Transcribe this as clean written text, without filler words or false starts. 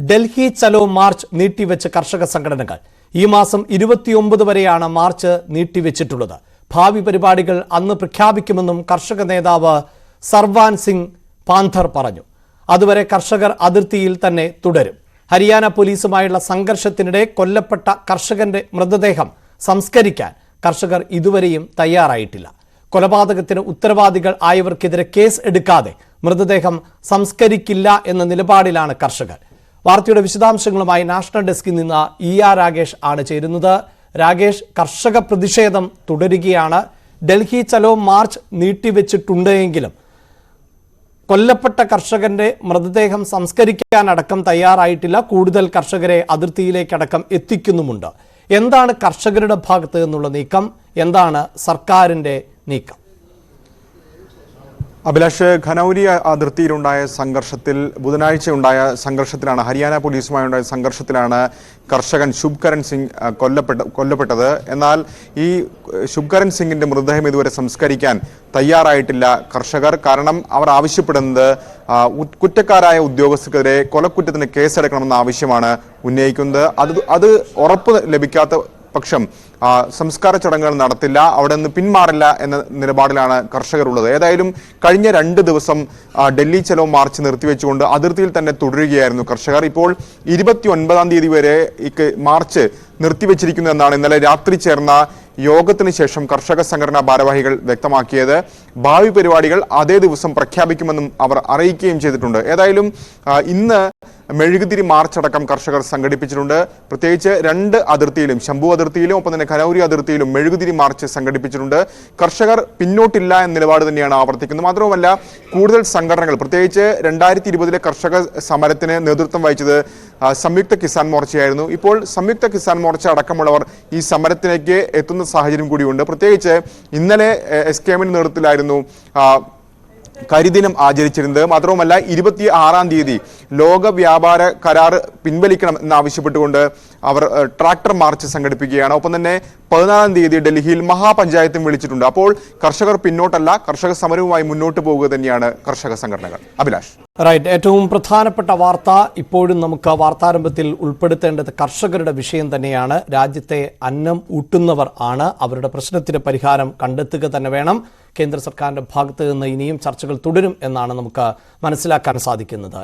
ഡൽഹി ചലോ March നീട്ടിവെച്ച കർഷക സംഘടനകൾ ഈ മാസം 29 വരെയാണ് മാർച്ച് നീട്ടിവെച്ചിട്ടുള്ളത്. ഭാവി പരിപാടികൾ അന്ന് പ്രഖ്യാപിക്കുമെന്നും കർഷക നേതാവ് സർവാൻ സിംഗ് പാന്ധർ പറഞ്ഞു. അതുവരെ കർഷകർ അതിർത്തിയിൽ തന്നെ തുടരും. ഹരിയാന പോലീസുമായുള്ള സംഘർഷത്തിനിടെ കൊല്ലപ്പെട്ട കർഷകന്റെ മൃതദേഹം സംസ്കരിക്കാൻ കർഷകർ ഇതുവരെയും തയ്യാറായിട്ടില്ല. കൊലപാതകത്തിന് ഉത്തരവാദികൾ ആയവർക്കെതിരെ കേസ് എടുക്കാതെ മൃതദേഹം സംസ്കരിക്കില്ല എന്ന നിലപാടിലാണ് കർഷകർ. വാർത്തയുടെ വിശദാംശങ്ങളുമായി നാഷണൽ ഡെസ്കിൽ നിന്ന് ER രാഗേഷ് ആണ് ചേരുന്നത്. രാഗേഷ്, കർഷക പ്രതിഷേധം തുടരുകയാണ്. ഡൽഹി ചലോ മാർച്ച് നീട്ടിവെച്ചിട്ടുണ്ടെങ്കിലും കൊല്ലപ്പെട്ട കർഷകന്റെ മൃതദേഹം സംസ്കരിക്കാനടക്കം തയ്യാറായിട്ടില്ല. കൂടുതൽ കർഷകരെ അതിർത്തിയിലേക്കടക്കം എത്തിക്കുന്നുമുണ്ട്. എന്താണ് കർഷകരുടെ ഭാഗത്ത് നിന്നുള്ള നീക്കം? എന്താണ് സർക്കാരിന്റെ നീക്കം? അഭിലാഷ്, ഖനൌരി അതിർത്തിയിലുണ്ടായ സംഘർഷത്തിൽ ബുധനാഴ്ച സംഘർഷത്തിലാണ് ഹരിയാന പോലീസുമായുണ്ടായ സംഘർഷത്തിലാണ് കർഷകൻ ശുഭ്കരൺ സിംഗ് കൊല്ലപ്പെട്ടത്. എന്നാൽ ഈ ശുഭ്കരൺ സിംഗിന്റെ മൃതദേഹം ഇതുവരെ സംസ്കരിക്കാൻ തയ്യാറായിട്ടില്ല കർഷകർ. കാരണം അവർ ആവശ്യപ്പെടുന്നത് കുറ്റക്കാരായ ഉദ്യോഗസ്ഥർക്കെതിരെ കൊലക്കുറ്റത്തിന് കേസെടുക്കണമെന്ന ആവശ്യമാണ് ഉന്നയിക്കുന്നത്. അത് ഉറപ്പ് ലഭിക്കാത്ത പക്ഷം സംസ്കാര ചടങ്ങുകൾ നടത്തില്ല, അവിടെ നിന്ന് പിന്മാറില്ല എന്ന നിലപാടിലാണ് കർഷകർ ഉള്ളത്. ഏതായാലും കഴിഞ്ഞ 2 ദിവസം ഡൽഹി ചലോ മാർച്ച് നിർത്തിവെച്ചുകൊണ്ട് അതിർത്തിയിൽ തന്നെ തുടരുകയായിരുന്നു കർഷകർ. ഇപ്പോൾ 29-ാം തീയതി വരെ ഈ മാർച്ച് നിർത്തിവെച്ചിരിക്കുന്നു എന്നാണ് ഇന്നലെ രാത്രി ചേർന്ന യോഗത്തിന് ശേഷം കർഷക സംഘടനാ ഭാരവാഹികൾ വ്യക്തമാക്കിയത്. ഭാവി പരിപാടികൾ അതേ ദിവസം പ്രഖ്യാപിക്കുമെന്നും അവർ അറിയിക്കുകയും ചെയ്തിട്ടുണ്ട്. ഏതായാലും ഇന്ന് മെഴുകുതിരി മാർച്ച് അടക്കം കർഷകർ സംഘടിപ്പിച്ചിട്ടുണ്ട്. പ്രത്യേകിച്ച് 2 അതിർത്തിയിലും, ശംഭു അതിർത്തിയിലും ഒപ്പം തന്നെ ഖനൌരി അതിർത്തിയിലും മെഴുകുതിരി മാർച്ച് സംഘടിപ്പിച്ചിട്ടുണ്ട്. കർഷകർ പിന്നോട്ടില്ല എന്ന നിലപാട് തന്നെയാണ് ആവർത്തിക്കുന്നത്. മാത്രവുമല്ല, കൂടുതൽ സംഘടനകൾ, പ്രത്യേകിച്ച് 2020 കർഷക സമരത്തിന് നേതൃത്വം വഹിച്ചത് സംയുക്ത കിസാൻ മോർച്ചയായിരുന്നു. ഇപ്പോൾ സംയുക്ത കിസാൻ മോർച്ച അടക്കമുള്ളവർ ഈ സമരത്തിലേക്ക് എത്തുന്ന സാഹചര്യം കൂടിയുണ്ട്. പ്രത്യേകിച്ച് ഇന്നലെ SKMന്റെ നേതൃത്വത്തിലായിരുന്നു കരിദിനം ആചരിച്ചിരുന്നത്. മാത്രവുമല്ല, 26-ാം തീയതി ലോക വ്യാപാര കരാർ പിൻവലിക്കണം എന്നാവശ്യപ്പെട്ടുകൊണ്ട് അവർ ട്രാക്ടർ മാർച്ച് സംഘടിപ്പിക്കുകയാണ്. ഒപ്പം തന്നെ 14-ാം തീയതി ഡൽഹിയിൽ മഹാപഞ്ചായത്തും വിളിച്ചിട്ടുണ്ട്. അപ്പോൾ കർഷകർ പിന്നോട്ടല്ല, കർഷക സമരവുമായി മുന്നോട്ട് പോകുക തന്നെയാണ് കർഷക സംഘടനകൾ. അഭിലാഷ്. റൈറ്റ്. ഏറ്റവും പ്രധാനപ്പെട്ട വാർത്ത ഇപ്പോഴും നമുക്ക് വാർത്താരംഭത്തിൽ ഉൾപ്പെടുത്തേണ്ടത് കർഷകരുടെ വിഷയം തന്നെയാണ്. രാജ്യത്തെ അന്നം ഊട്ടുന്നവർ ആണ്. അവരുടെ പ്രശ്നത്തിന് പരിഹാരം കണ്ടെത്തുക തന്നെ വേണം. കേന്ദ്ര സർക്കാരിന്റെ ഭാഗത്ത് നിന്ന് ഇനിയും ചർച്ചകൾ തുടരും എന്നാണ് നമുക്ക് മനസ്സിലാക്കാൻ സാധിക്കുന്നത്.